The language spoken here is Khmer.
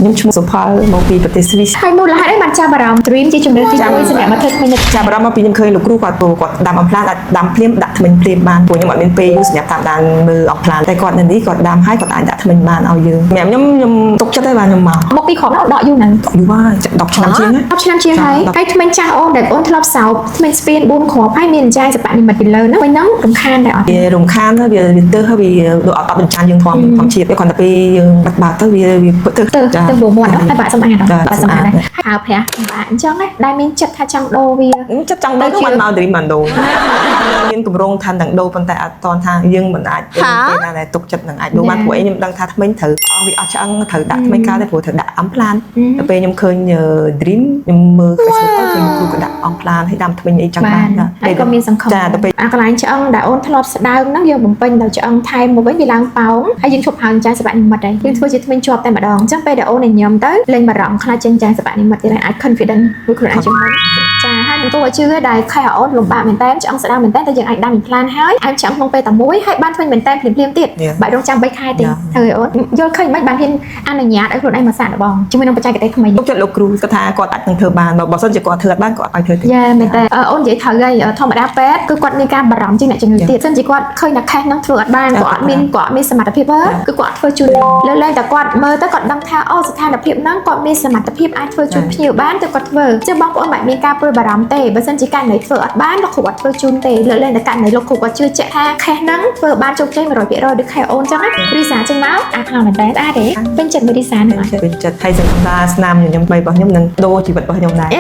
ខ្ញុំឈ្មោះសុផលមកពីប្រទេសស្វីសហើយមូលហេតុអីបានចាប់អារម្មណ៍ Dream ជាជំរឿនទី1សម្រាប់មកធ្វើថ្មីនេះចាប់អារម្មណ៍មកពីខ្ញុំឃើញលោកគ្រូគាត់ដាំអំផ្លានដាំភ្លាមដាក់ថ្មិញភ្លាមបានព្រោះខ្ញុំអត់មានពេលយូរសម្រាប់តាមដានមើលអំផ្លានតែគាត់នៅនេះគាត់ដាំហើយគាត់អាចដាក់ថ្មិញបានឲ្យយើងសម្រាប់ខ្ញុំទុកចិត្តហើយបាទខ្ញុំមកពីគ្រាប់ដកយូរហ្នឹងយូរហើយ10ឆ្នាំជាង10ឆ្នាំជាងហើយថ្មិញចាស់អូនដែលអូនធ្លាប់សោបថ្មិញស្ពាន4គ្រាប់ហើយមានចាយសបនិមិត្តពីលើហ្នឹងវិញហ្នឹងរំខានដែរអត់វារំខានហើយវាទៅហើយវាដូចអត់បញ្ចានយើងធម្មជាតិវាគ្រាន់តែពេលយើងបាត់ទៅវាទៅព្រោះមាត់ហើយបាក់សម្អាតបាក់សម្អាតហើយប្រើប្រាស់សម្អាតអញ្ចឹងណាដែលមានចិត្តថាចង់ដូរវាចិត្តចង់ដូរទៅមក Dream បានដូរមានគម្រោងថានឹងដូរប៉ុន្តែអត់តន់ថាយើងមិនអាចពេលណាដែលទុកចិត្តនឹងអាចដូរបានព្រោះខ្ញុំដឹងថាថ្មិញត្រូវវាអត់ឆ្អឹងត្រូវដាក់ថ្មិញកាលទេព្រោះត្រូវដាក់អំផ្លានដល់ពេលខ្ញុំឃើញ Dream ខ្ញុំមើល Facebook ទៅឃើញគ្រូក៏ដាក់អំផ្លានហើយដាំថ្មិញអីចឹងបានហើយក៏មានសង្ឃឹមចាដល់ពេលអាកន្លែងឆ្អឹងដែលអូនធ្លាប់ស្ដើងហ្នឹងយើងបំពេញដល់ឆ្អឹងថែមមកវិញវាឡើងប៉ោងហើយយើងឈប់ហើយចាយសបនិមិត្តហើយយើងធ្វើជាថ្មិញជាប់តែម្ដងអញ្ចឹងពេលដែលអូនញ៉ាំទៅលេងបារម្ភខ្លាចចេញចាយសបនិមិត្តទៀតអាច confident មួយខ្លួនឯងជាងមុនចាហើយបន្ទោះឲ្យជឿដែលខែអូនលំបាកមែនតើឆ្អឹងស្ដើងមែនតើតែយើងអាចដាំផ្លានហើយអាចឆ្អឹងក្នុងពេលតែមួយហើយបានធ្វើមែនតើភ្លាមទៀតបាច់រងចាំ3ខែទេហើយអូនយល់ឃើញមិនបានហ៊ានអនុញ្ញាតឲ្យខ្លួនឯងមកសាកល្បងជាមួយនឹងបច្ចេកទេសថ្មីទុកចិត្តលោកគ្រូគាត់ថាគាត់អាចនឹងធ្វើបានបើសិនជាគាត់ធ្វើអត់បានគាត់ឲ្យធ្វើទេយ៉ាមែនតើអូននិយាយត្រូវហើយធម្មតាពេទ្យគឺគាត់មានការបារម្ភជាងអ្នកជំងឺទៀតសិនជាគាត់ឃើញថាខេសហ្នឹងធ្វើអត់បានគាត់អត់មានសមត្ថភាពគឺគាត់ធ្វើជូនលើលែងតែគាត់មើលទៅគាត់ដឹងថាអូស្ថានភាពហ្នឹងគាត់មានសមត្ថភាពអាចធ្វើជូនភ្ញៀវបានទៅគាត់ធ្វើចឹងបងប្អូនមិនមានការព្រួយបារម្ភទេបើសិនជាករណីធ្វើអត់បានលោកគ្រូអត់ធ្វើជូនទេលើលែងតែករណីលោកគ្រូគាត់ជឿជាក់ថាខេសហ្នឹងធ្វើបានជោគជ័យ 100% ដូចខេសអូនចឹងណារីសាចឹងមកអាខ្លាំងមែនតើអាចទេពេញចិត្តមួយរីសាហ្នឹងពេញចិត្តហើយសង្ឃឹមថាស្នាមញញឹម3របស់ខ្ញុំនឹងដូរជីវិតរបស់ខ្ញុំដែរ